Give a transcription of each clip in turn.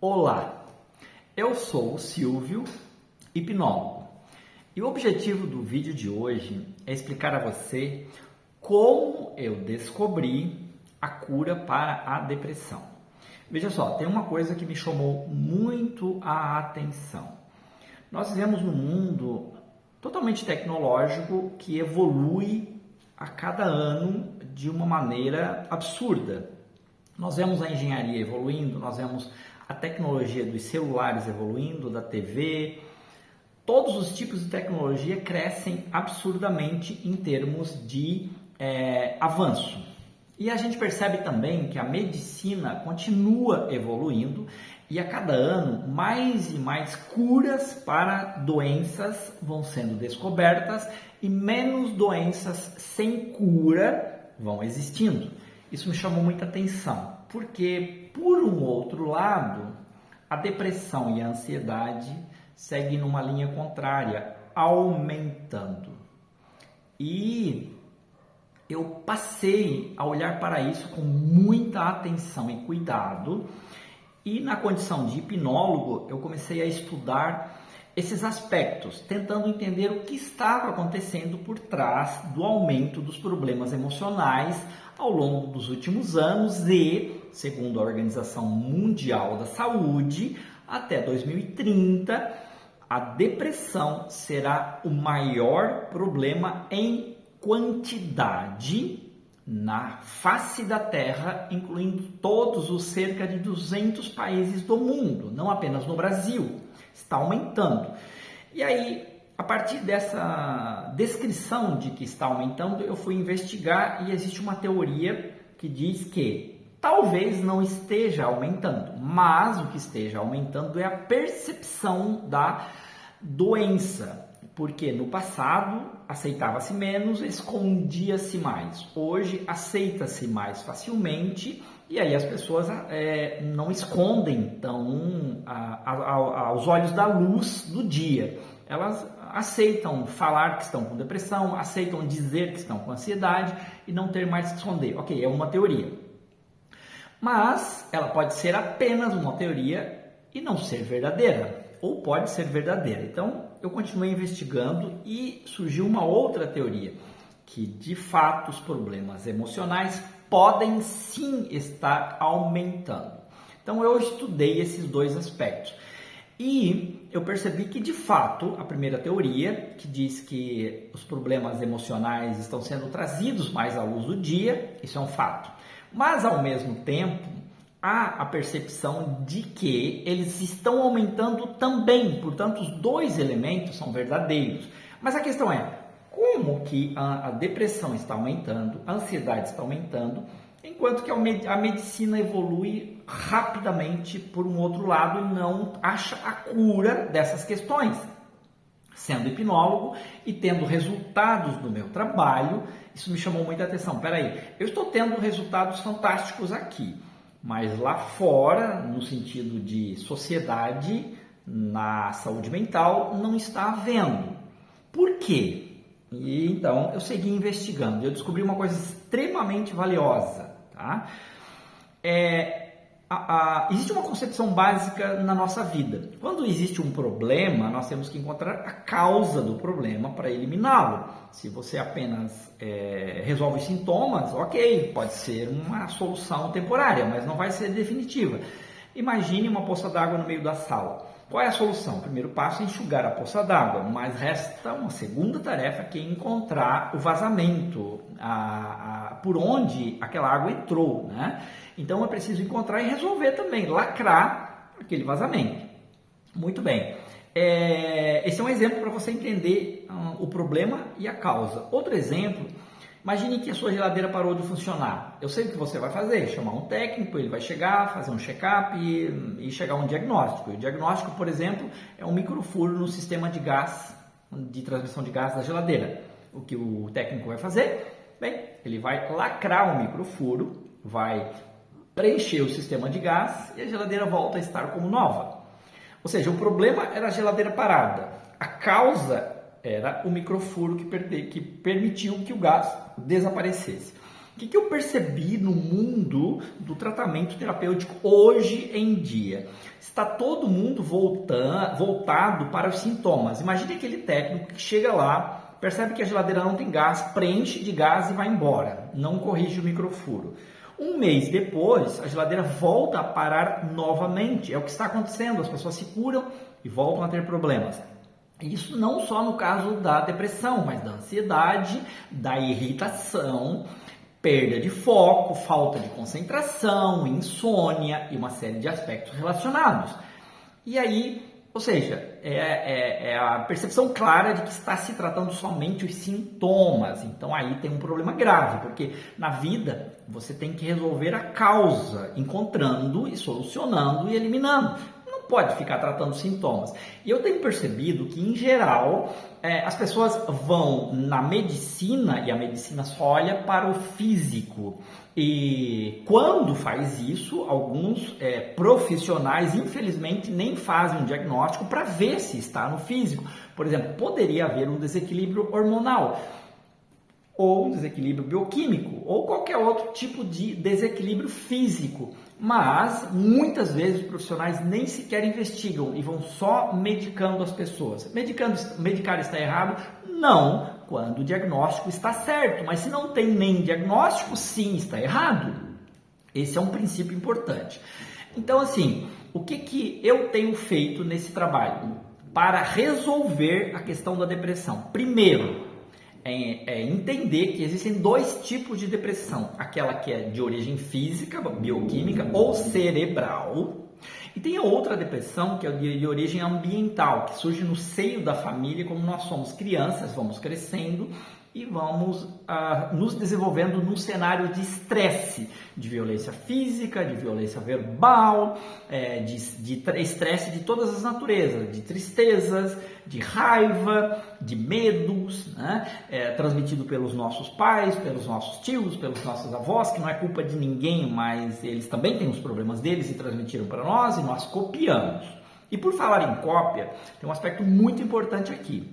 Olá, eu sou o Silvio, hipnólogo, e o objetivo do vídeo de hoje é explicar a você como eu descobri a cura para a depressão. Veja só, tem uma coisa que me chamou muito a atenção. Nós vivemos num mundo totalmente tecnológico que evolui a cada ano de uma maneira absurda. Nós vemos a engenharia evoluindo, nós vemos a tecnologia dos celulares evoluindo, da TV. Todos os tipos de tecnologia crescem absurdamente em termos de avanço. E a gente percebe também que a medicina continua evoluindo e a cada ano mais e mais curas para doenças vão sendo descobertas e menos doenças sem cura vão existindo. Isso me chamou muita atenção, porque, por um outro lado, a depressão e a ansiedade seguem numa linha contrária, aumentando. E eu passei a olhar para isso com muita atenção e cuidado, e na condição de hipnólogo, eu comecei a estudar esses aspectos, tentando entender o que estava acontecendo por trás do aumento dos problemas emocionais ao longo dos últimos anos e, segundo a Organização Mundial da Saúde, até 2030, a depressão será o maior problema em quantidade na face da Terra, incluindo todos os cerca de 200 países do mundo, não apenas no Brasil. Está aumentando. E aí, a partir dessa descrição de que está aumentando, eu fui investigar e existe uma teoria que diz que talvez não esteja aumentando, mas o que esteja aumentando é a percepção da doença, porque no passado aceitava-se menos, escondia-se mais. Hoje aceita-se mais facilmente e aí as pessoas não escondem tão aos olhos da luz do dia. Elas aceitam falar que estão com depressão, aceitam dizer que estão com ansiedade e não ter mais que esconder. Ok, é uma teoria. Mas ela pode ser apenas uma teoria e não ser verdadeira. Ou pode ser verdadeira. Então, eu continuei investigando e surgiu uma outra teoria, que de fato os problemas emocionais podem sim estar aumentando. Então, eu estudei esses dois aspectos. E eu percebi que, de fato, a primeira teoria, que diz que os problemas emocionais estão sendo trazidos mais à luz do dia, isso é um fato. Mas, ao mesmo tempo, há a percepção de que eles estão aumentando também. Portanto, os dois elementos são verdadeiros. Mas a questão é, como que a depressão está aumentando, a ansiedade está aumentando, enquanto que a medicina evolui rapidamente por um outro lado e não acha a cura dessas questões? Sendo hipnólogo e tendo resultados do meu trabalho, isso me chamou muita atenção. Peraí, eu estou tendo resultados fantásticos aqui, mas lá fora, no sentido de sociedade, na saúde mental, não está havendo. Por quê? E então eu segui investigando. Eu descobri uma coisa extremamente valiosa. Tá? Existe uma concepção básica na nossa vida. Quando existe um problema, nós temos que encontrar a causa do problema para eliminá-lo. Se você apenas resolve os sintomas, ok, pode ser uma solução temporária, mas não vai ser definitiva. Imagine uma poça d'água no meio da sala. Qual é a solução? O primeiro passo é enxugar a poça d'água, mas resta uma segunda tarefa, que é encontrar o vazamento, por onde aquela água entrou, né? Então é preciso encontrar e resolver também, lacrar aquele vazamento. Muito bem. Esse é um exemplo para você entender o problema e a causa. Outro exemplo, imagine que a sua geladeira parou de funcionar. Eu sei o que você vai fazer, chamar um técnico, ele vai chegar, fazer um check-up e chegar a um diagnóstico. O diagnóstico, por exemplo, é um microfuro no sistema de gás, de transmissão de gás da geladeira. O que o técnico vai fazer? Bem, ele vai lacrar o microfuro, vai preencher o sistema de gás e a geladeira volta a estar como nova. Ou seja, o problema era a geladeira parada. A causa era o microfuro que permitiu que o gás desaparecesse. O que eu percebi no mundo do tratamento terapêutico hoje em dia? Está todo mundo voltado para os sintomas. Imagine aquele técnico que chega lá, percebe que a geladeira não tem gás, preenche de gás e vai embora. Não corrige o microfuro. Um mês depois, a geladeira volta a parar novamente. É o que está acontecendo. As pessoas se curam e voltam a ter problemas. Isso não só no caso da depressão, mas da ansiedade, da irritação, perda de foco, falta de concentração, insônia e uma série de aspectos relacionados. E aí, ou seja, é a percepção clara de que está se tratando somente os sintomas. Então aí tem um problema grave, porque na vida você tem que resolver a causa, encontrando e solucionando e eliminando. Não pode ficar tratando sintomas. E eu tenho percebido que, em geral, as pessoas vão na medicina e a medicina só olha para o físico. E quando faz isso, alguns profissionais, infelizmente, nem fazem um diagnóstico para ver se está no físico. Por exemplo, poderia haver um desequilíbrio hormonal, ou um desequilíbrio bioquímico, ou qualquer outro tipo de desequilíbrio físico. Mas, muitas vezes, os profissionais nem sequer investigam e vão só medicando as pessoas. Medicar está errado? Não, quando o diagnóstico está certo. Mas se não tem nem diagnóstico, sim, está errado. Esse é um princípio importante. Então, assim, o que eu tenho feito nesse trabalho para resolver a questão da depressão? Primeiro, entender que existem dois tipos de depressão, aquela que é de origem física, bioquímica ou cerebral, e tem a outra depressão que é de origem ambiental, que surge no seio da família, como nós somos crianças, vamos crescendo e vamos nos desenvolvendo num cenário de estresse, de violência física, de violência verbal, de estresse de todas as naturezas, de tristezas, de raiva, de medos, né? Transmitido pelos nossos pais, pelos nossos tios, pelos nossos avós, que não é culpa de ninguém, mas eles também têm os problemas deles e transmitiram para nós e nós copiamos. E por falar em cópia, tem um aspecto muito importante aqui.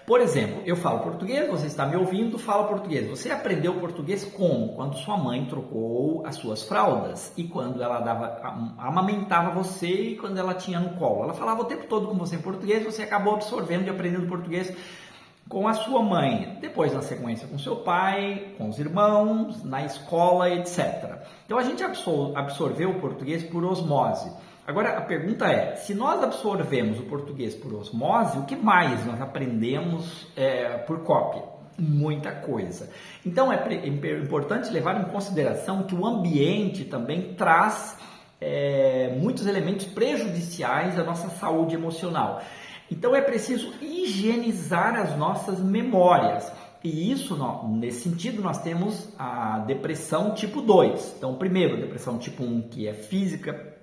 Por exemplo, eu falo português, você está me ouvindo, fala português. Você aprendeu português como? Quando sua mãe trocou as suas fraldas e quando ela amamentava você e quando ela tinha no colo. Ela falava o tempo todo com você em português, você acabou absorvendo e aprendendo português com a sua mãe. Depois, na sequência, com seu pai, com os irmãos, na escola, etc. Então, a gente absorveu o português por osmose. Agora, a pergunta é, se nós absorvemos o português por osmose, o que mais nós aprendemos por cópia? Muita coisa. Então, é importante levar em consideração que o ambiente também traz muitos elementos prejudiciais à nossa saúde emocional. Então, é preciso higienizar as nossas memórias. E isso, nesse sentido, nós temos a depressão tipo 2. Então, primeiro, a depressão tipo 1, que é física,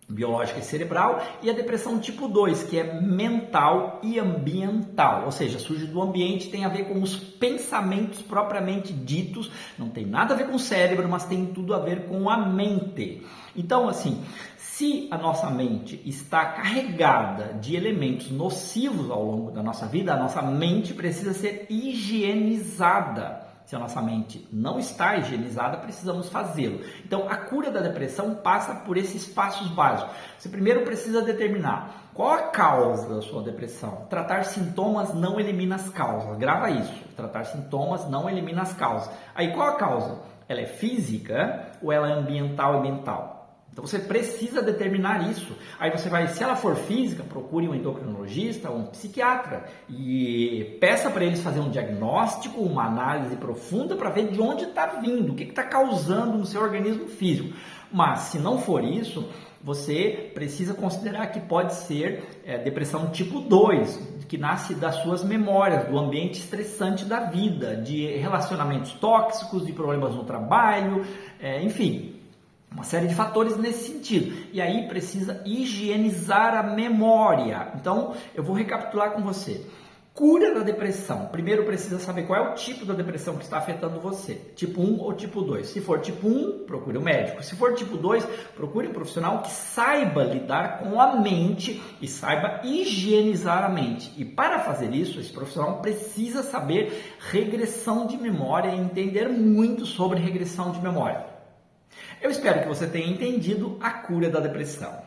biológica e cerebral, e a depressão tipo 2, que é mental e ambiental, ou seja, surge do ambiente, tem a ver com os pensamentos propriamente ditos, não tem nada a ver com o cérebro, mas tem tudo a ver com a mente. Então, assim, se a nossa mente está carregada de elementos nocivos ao longo da nossa vida, a nossa mente precisa ser higienizada. Se a nossa mente não está higienizada, precisamos fazê-lo. Então, a cura da depressão passa por esses passos básicos. Você primeiro precisa determinar qual a causa da sua depressão. Tratar sintomas não elimina as causas. Grava isso. Tratar sintomas não elimina as causas. Aí, qual a causa? Ela é física ou ela é ambiental e mental? Então você precisa determinar isso. Aí você vai, se ela for física, procure um endocrinologista ou um psiquiatra e peça para eles fazer um diagnóstico, uma análise profunda para ver de onde está vindo, o que está causando no seu organismo físico. Mas se não for isso, você precisa considerar que pode ser depressão tipo 2, que nasce das suas memórias, do ambiente estressante da vida, de relacionamentos tóxicos, de problemas no trabalho, enfim. Uma série de fatores nesse sentido. E aí precisa higienizar a memória. Então, eu vou recapitular com você. Cura da depressão. Primeiro precisa saber qual é o tipo da depressão que está afetando você. Tipo 1 ou tipo 2. Se for tipo 1, procure um médico. Se for tipo 2, procure um profissional que saiba lidar com a mente e saiba higienizar a mente. E para fazer isso, esse profissional precisa saber regressão de memória e entender muito sobre regressão de memória. Eu espero que você tenha entendido a cura da depressão.